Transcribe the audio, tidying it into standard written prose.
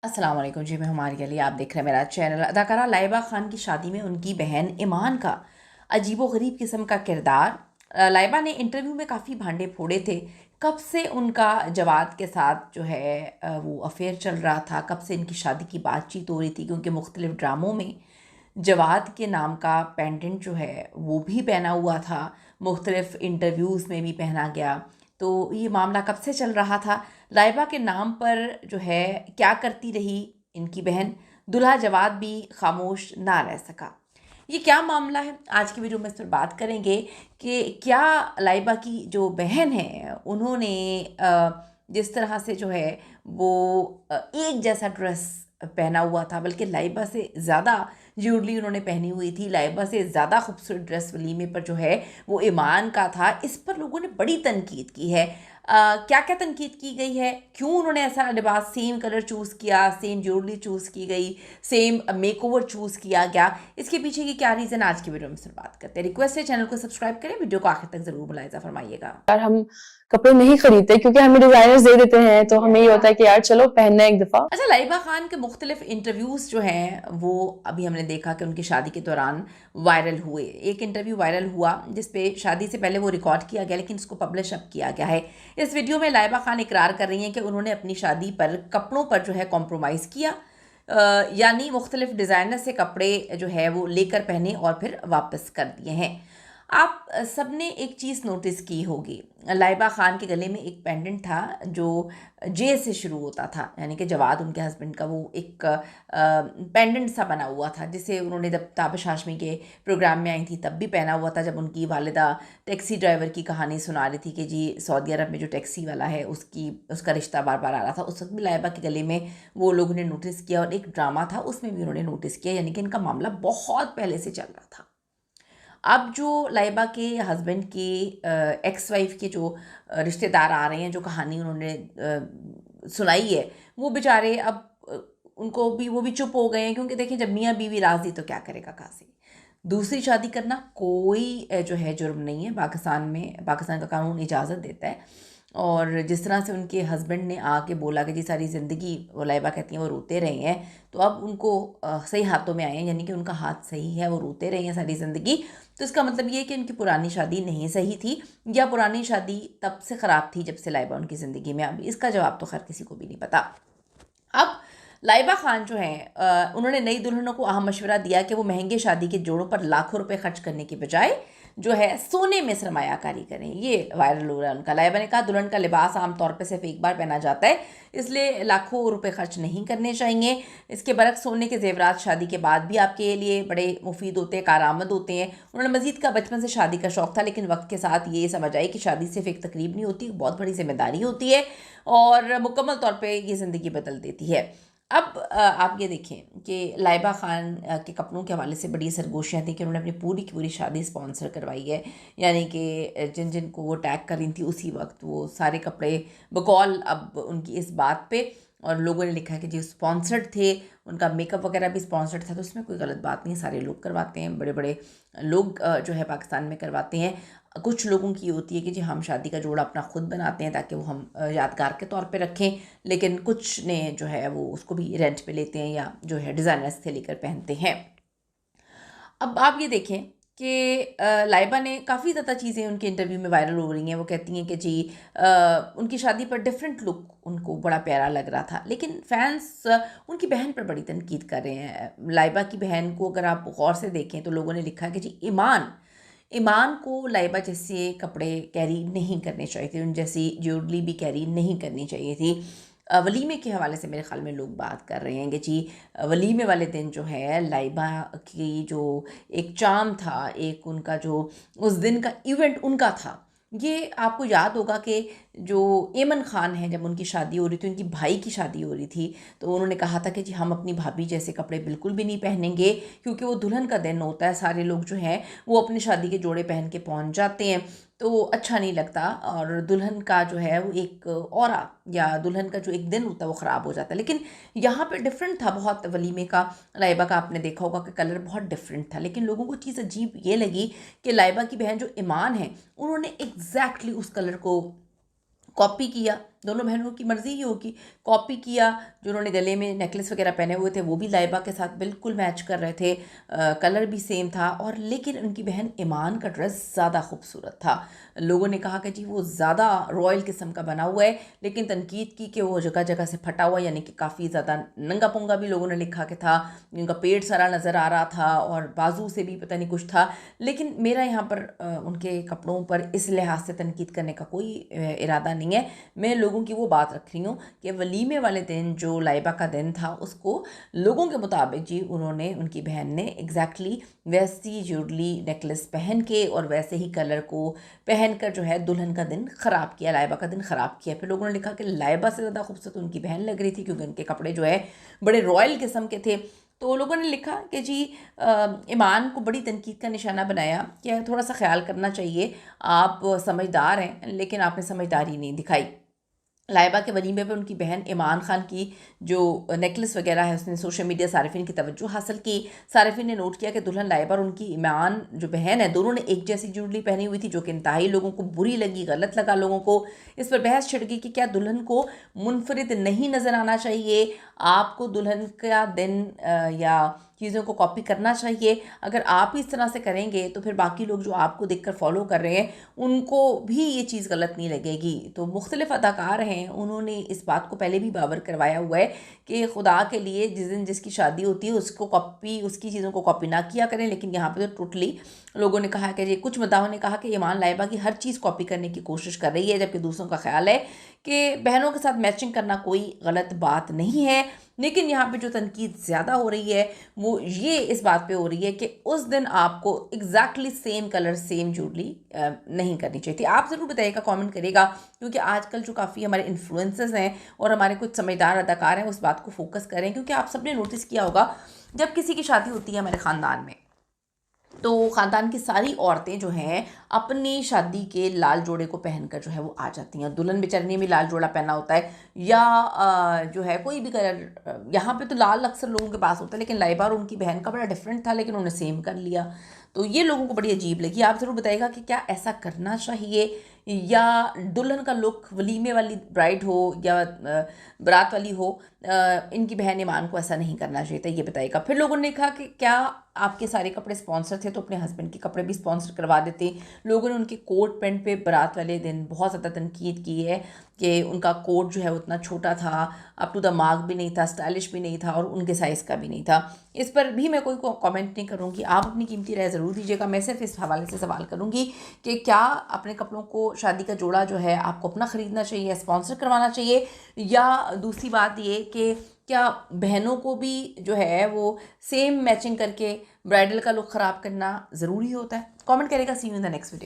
अस्सलाम वालेकुम जी, मैं हमारे लिए आप देख रहे हैं मेरा चैनल। अदाकारा लाइबा खान की शादी में उनकी बहन ईमान का अजीबो-गरीब किस्म का किरदार। लाइबा ने इंटरव्यू में काफ़ी भांडे फोड़े थे। कब से उनका जवाद के साथ जो है वो अफेयर चल रहा था, कब से इनकी शादी की बातचीत हो रही थी, क्योंकि मुख्तलिफ ड्रामों में जवाद के नाम का पेंडेंट जो है वो भी पहना हुआ था, मुख्तलिफ इंटरव्यूज़ में भी पहना गया। तो ये मामला कब से चल रहा था, लाइबा के नाम पर जो है क्या करती रही इनकी बहन, दूल्हा जवाद भी खामोश ना रह सका। ये क्या मामला है, आज की वीडियो में इस पर बात करेंगे कि क्या लाइबा की जो बहन है उन्होंने जिस तरह से जो है वो एक जैसा ड्रेस पहना हुआ था, बल्कि लाइबा से ज़्यादा ज्वेलरी उन्होंने पहनी हुई थी, लाइबा से ज़्यादा खूबसूरत ड्रेस वलीमे पर जो है वो ईमान का था। इस पर लोगों ने बड़ी तनकीद की है। क्या क्या तनकीद की गई है, क्यों उन्होंने ऐसा लिबास, सेम कलर चूज़ किया, सेम ज्वेलरी चूज़ की गई, सेम मेकओवर चूज़ किया गया, इसके पीछे की क्या रीज़न, आज की वीडियो में सिर्फ बात करते हैं। रिक्वेस्ट है चैनल को सब्सक्राइब करें, वीडियो को आखिर तक ज़रूर मुलाहिज़ा फरमाइएगा। यार हम कपड़े नहीं खरीदते क्योंकि हमें डिजाइनर्स दे देते हैं, तो हमें ये होता है कि यार चलो पहनना है एक दफा। अच्छा, लाइबा खान के मुख्तलिफ इंटरव्यूज़ जो हैं वो अभी हमने देखा कि उनकी शादी के दौरान वायरल हुए। एक इंटरव्यू वायरल हुआ जिस पे शादी से पहले वो रिकॉर्ड किया गया, लेकिन उसको पब्लिश अब किया गया है। इस वीडियो में लाइबा खान इकरार कर रही हैं कि उन्होंने अपनी शादी पर कपड़ों पर जो है कॉम्प्रोमाइज़ किया, यानी मुख्तलिफ डिज़ाइनर से कपड़े जो है वो लेकर पहने और फिर वापस कर दिए हैं। आप सब ने एक चीज़ नोटिस की होगी, लाइबा ख़ान के गले में एक पेंडेंट था जो जे से शुरू होता था, यानी कि जवाद उनके हस्बैंड का वो एक पेंडेंट सा बना हुआ था, जिसे उन्होंने जब ताबिश हाशमी के प्रोग्राम में आई थी तब भी पहना हुआ था। जब उनकी वालिदा टैक्सी ड्राइवर की कहानी सुना रही थी कि जी सऊदी अरब में जो टैक्सी वाला है उसका रिश्ता बार बार आ रहा था, उस वक्त भी लाइबा के गले में वो लोगों ने नोटिस किया, और एक ड्रामा था उसमें भी उन्होंने नोटिस किया, यानी कि इनका मामला बहुत पहले से चल रहा था। अब जो लाइबा के हस्बैंड की एक्स वाइफ के जो रिश्तेदार आ रहे हैं, जो कहानी उन्होंने सुनाई है, वो बेचारे अब उनको भी, वो भी चुप हो गए हैं, क्योंकि देखें जब मियाँ बीवी राज़ी तो क्या करेगा काजी। दूसरी शादी करना कोई जो है जुर्म नहीं है, पाकिस्तान में पाकिस्तान का कानून इजाज़त देता है। और जिस तरह से उनके हस्बैंड ने आके बोला कि जी सारी ज़िंदगी, वो लाइबा कहती हैं वो रोते रहे हैं, तो अब उनको सही हाथों में आए हैं, यानी कि उनका हाथ सही है, वो रोते रहे हैं सारी ज़िंदगी। तो इसका मतलब ये है कि उनकी पुरानी शादी नहीं सही थी, या पुरानी शादी तब से ख़राब थी जब से लाइबा उनकी ज़िंदगी में आई। इसका जवाब तो खैर किसी को भी नहीं पता। अब लाइबा खान जो हैं उन्होंने नई दुल्हनों को अहम मशवरा दिया कि वो महंगे शादी के जोड़ों पर लाखों रुपए खर्च करने की बजाय जो है सोने में सरमायाकारी करें। ये वायरल हो रहा है उनका। लाइबा ने कहा दुल्हन का लिबास आमतौर पर सिर्फ एक बार पहना जाता है, इसलिए लाखों रुपए खर्च नहीं करने चाहिए। इसके बरक्स सोने के जेवरात शादी के बाद भी आपके लिए बड़े मुफीद होते हैं, कारआमद होते हैं। उन्होंने मजीद का बचपन से शादी का शौक़ था, लेकिन वक्त के साथ ये समझ आई कि शादी सिर्फ एक तकरीब नहीं होती, बहुत बड़ी जिम्मेदारी होती है और मुकम्मल तौर पर ये ज़िंदगी बदल देती है। अब आप ये देखें कि लाइबा खान के कपड़ों के हवाले से बड़ी सरगोशियाँ थी कि उन्होंने अपनी पूरी की पूरी शादी स्पॉन्सर करवाई है, यानी कि जिन जिन को वो टैग कर रही थी उसी वक्त वो सारे कपड़े बकौल अब उनकी इस बात पे, और लोगों ने लिखा है कि जी स्पॉन्सर्ड थे, उनका मेकअप वगैरह भी स्पॉन्सर्ड था। तो उसमें कोई गलत बात नहीं, सारे लोग करवाते हैं, बड़े बड़े लोग जो है पाकिस्तान में करवाते हैं। कुछ लोगों की होती है कि जी हम शादी का जोड़ा अपना खुद बनाते हैं ताकि वो हम यादगार के तौर पे रखें, लेकिन कुछ ने जो है वो उसको भी रेंट पे लेते हैं या जो है डिज़ाइनर्स से लेकर पहनते हैं। अब आप ये देखें कि लाइबा ने काफ़ी ज़्यादा चीज़ें उनके इंटरव्यू में वायरल हो रही हैं। वो कहती हैं कि जी उनकी शादी पर डिफरेंट लुक उनको बड़ा प्यारा लग रहा था, लेकिन फैंस उनकी बहन पर बड़ी तनकीद कर रहे हैं। लाइबा की बहन को अगर आप गौर से देखें तो लोगों ने लिखा है कि जी ईमान ईमान को लाइबा जैसे कपड़े कैरी नहीं करने चाहिए थे, उन जैसी ज्वेलरी भी कैरी नहीं करनी चाहिए थी। वलीमे के हवाले से मेरे ख़्याल में लोग बात कर रहे हैं कि जी वलीमे वाले दिन जो है लाइबा की जो एक चार्म था, एक उनका जो उस दिन का इवेंट उनका था, ये आपको याद होगा कि जो एमन ख़ान हैं, जब उनकी शादी हो रही थी, उनकी भाई की शादी हो रही थी, तो उन्होंने कहा था कि जी हम अपनी भाभी जैसे कपड़े बिल्कुल भी नहीं पहनेंगे, क्योंकि वो दुल्हन का दिन होता है, सारे लोग जो हैं वो अपनी शादी के जोड़े पहन के पहुंच जाते हैं, तो अच्छा नहीं लगता, और दुल्हन का जो है वो एक ऑरा या दुल्हन का जो एक दिन होता है वो ख़राब हो जाता है। लेकिन यहाँ पे डिफरेंट था बहुत वलीमे का। लाइबा का आपने देखा होगा कि कलर बहुत डिफरेंट था, लेकिन लोगों को चीज़ अजीब ये लगी कि लाइबा की बहन जो ईमान है उन्होंने एग्जैक्टली उस कलर को कॉपी किया, दोनों बहनों की मर्जी ही होगी, कॉपी किया। जो उन्होंने गले में नेकलेस वगैरह पहने हुए थे वो भी लाइबा के साथ बिल्कुल मैच कर रहे थे, कलर भी सेम था। और लेकिन उनकी बहन ईमान का ड्रेस ज़्यादा खूबसूरत था। लोगों ने कहा कि जी वो ज़्यादा रॉयल किस्म का बना हुआ है, लेकिन तनकीद की कि वो जगह जगह से फटा हुआ, यानी कि काफ़ी ज़्यादा नंगा पुंगा भी लोगों ने लिखा कि था, उनका पेट सारा नज़र आ रहा था और बाजू से भी पता नहीं कुछ था। लेकिन मेरा यहाँ पर उनके कपड़ों पर इस लिहाज से तनकीद करने का कोई इरादा नहीं है। मैं लोगों की वो बात रख रही हूँ कि वलीमे वाले दिन जो लाइबा का दिन था उसको लोगों के मुताबिक जी उन्होंने, उनकी बहन ने एग्जैक्टली वैसी ज्वेलरी नेकलेस पहन के और वैसे ही कलर को पहनकर जो है दुल्हन का दिन ख़राब किया, लाइबा का दिन ख़राब किया। फिर लोगों ने लिखा कि लाइबा से ज़्यादा खूबसूरत उनकी बहन लग रही थी क्योंकि उनके कपड़े जो है बड़े रॉयल किस्म के थे। तो लोगों ने लिखा कि जी ईमान को बड़ी तनकीद का निशाना बनाया कि थोड़ा सा ख्याल करना चाहिए, आप समझदार हैं लेकिन आपने समझदारी नहीं दिखाई। लाइबा के वलीमे पे उनकी बहन ईमान खान की जो नेकलेस वगैरह है उसने सोशल मीडिया सारिफिन की तवज्जो हासिल की। सारिफिन ने नोट किया कि दुल्हन लाइबा और उनकी ईमान जो बहन है दोनों ने एक जैसी ज्वेलरी पहनी हुई थी, जो कि इंतहाई लोगों को बुरी लगी, गलत लगा लोगों को। इस पर बहस छिड़ गई कि क्या दुल्हन को मुनफरिद नहीं नज़र आना चाहिए, आपको दुल्हन का दिन या चीज़ों को कॉपी करना चाहिए। अगर आप ही इस तरह से करेंगे तो फिर बाकी लोग जो आपको देखकर फॉलो कर रहे हैं उनको भी ये चीज़ गलत नहीं लगेगी। तो मुख्तलिफ अदाकार हैं, उन्होंने इस बात को पहले भी बावर करवाया हुआ है कि खुदा के लिए जिस दिन जिसकी शादी होती है उसको कॉपी, उसकी चीज़ों को कॉपी ना किया करें। लेकिन यहाँ पे तो टोटली लोगों ने कहा कि ये, कुछ मदाहों ने कहा कि ईमान लाइबा की हर चीज़ कॉपी करने की कोशिश कर रही है, जबकि दूसरों का ख्याल है कि बहनों के साथ मैचिंग करना कोई गलत बात नहीं है। लेकिन यहाँ पे जो तनकीद ज़्यादा हो रही है वो ये इस बात पे हो रही है कि उस दिन आपको exactly same colour same jewellery नहीं करनी चाहिए थी। आप ज़रूर बताइएगा, कमेंट करिएगा, क्योंकि आजकल जो काफ़ी हमारे इन्फ्लुएंसर्स हैं और हमारे कुछ समझदार अदाकार हैं उस बात को फोकस करें। क्योंकि आप सबने नोटिस किया होगा जब किसी की शादी होती है हमारे ख़ानदान में, तो ख़ानदान की सारी औरतें जो हैं अपनी शादी के लाल जोड़े को पहनकर जो है वो आ जाती हैं। दुल्हन बेचारी ने भी लाल जोड़ा पहना होता है या जो है कोई भी कलर, यहाँ पे तो लाल अक्सर लोगों के पास होता है, लेकिन लाइबा और उनकी बहन का बड़ा डिफरेंट था, लेकिन उन्होंने सेम कर लिया। तो ये लोगों को बड़ी अजीब लगी। आप ज़रूर बताइएगा कि क्या ऐसा करना चाहिए, या दुल्हन का लुक वलीमे वाली ब्राइड हो या बारात वाली हो, इनकी बहन ईमान को ऐसा नहीं करना चाहिए था, ये बताइएगा। फिर लोगों ने कहा कि क्या आपके सारे कपड़े स्पॉन्सर थे तो अपने हस्बैंड के कपड़े भी स्पॉन्सर करवा देते। लोगों ने उनके कोट पैंट पे बारात वाले दिन बहुत ज़्यादा तनकीद की है कि उनका कोट जो है उतना छोटा था, अप टू द मार्क भी नहीं था, स्टाइलिश भी नहीं था और उनके साइज़ का भी नहीं था। इस पर भी मैं कोई कमेंट नहीं करूँगी, आप अपनी कीमती राय ज़रूर दीजिएगा। मैं सिर्फ इस हवाले से सवाल करूँगी कि क्या अपने कपड़ों को, शादी का जोड़ा जो है आपको अपना ख़रीदना चाहिए, स्पॉन्सर करवाना चाहिए, या दूसरी बात ये कि क्या बहनों को भी जो है वो सेम मैचिंग करके ब्राइडल का लुक ख़राब करना ज़रूरी होता है। कमेंट करेगा। See you in the next video.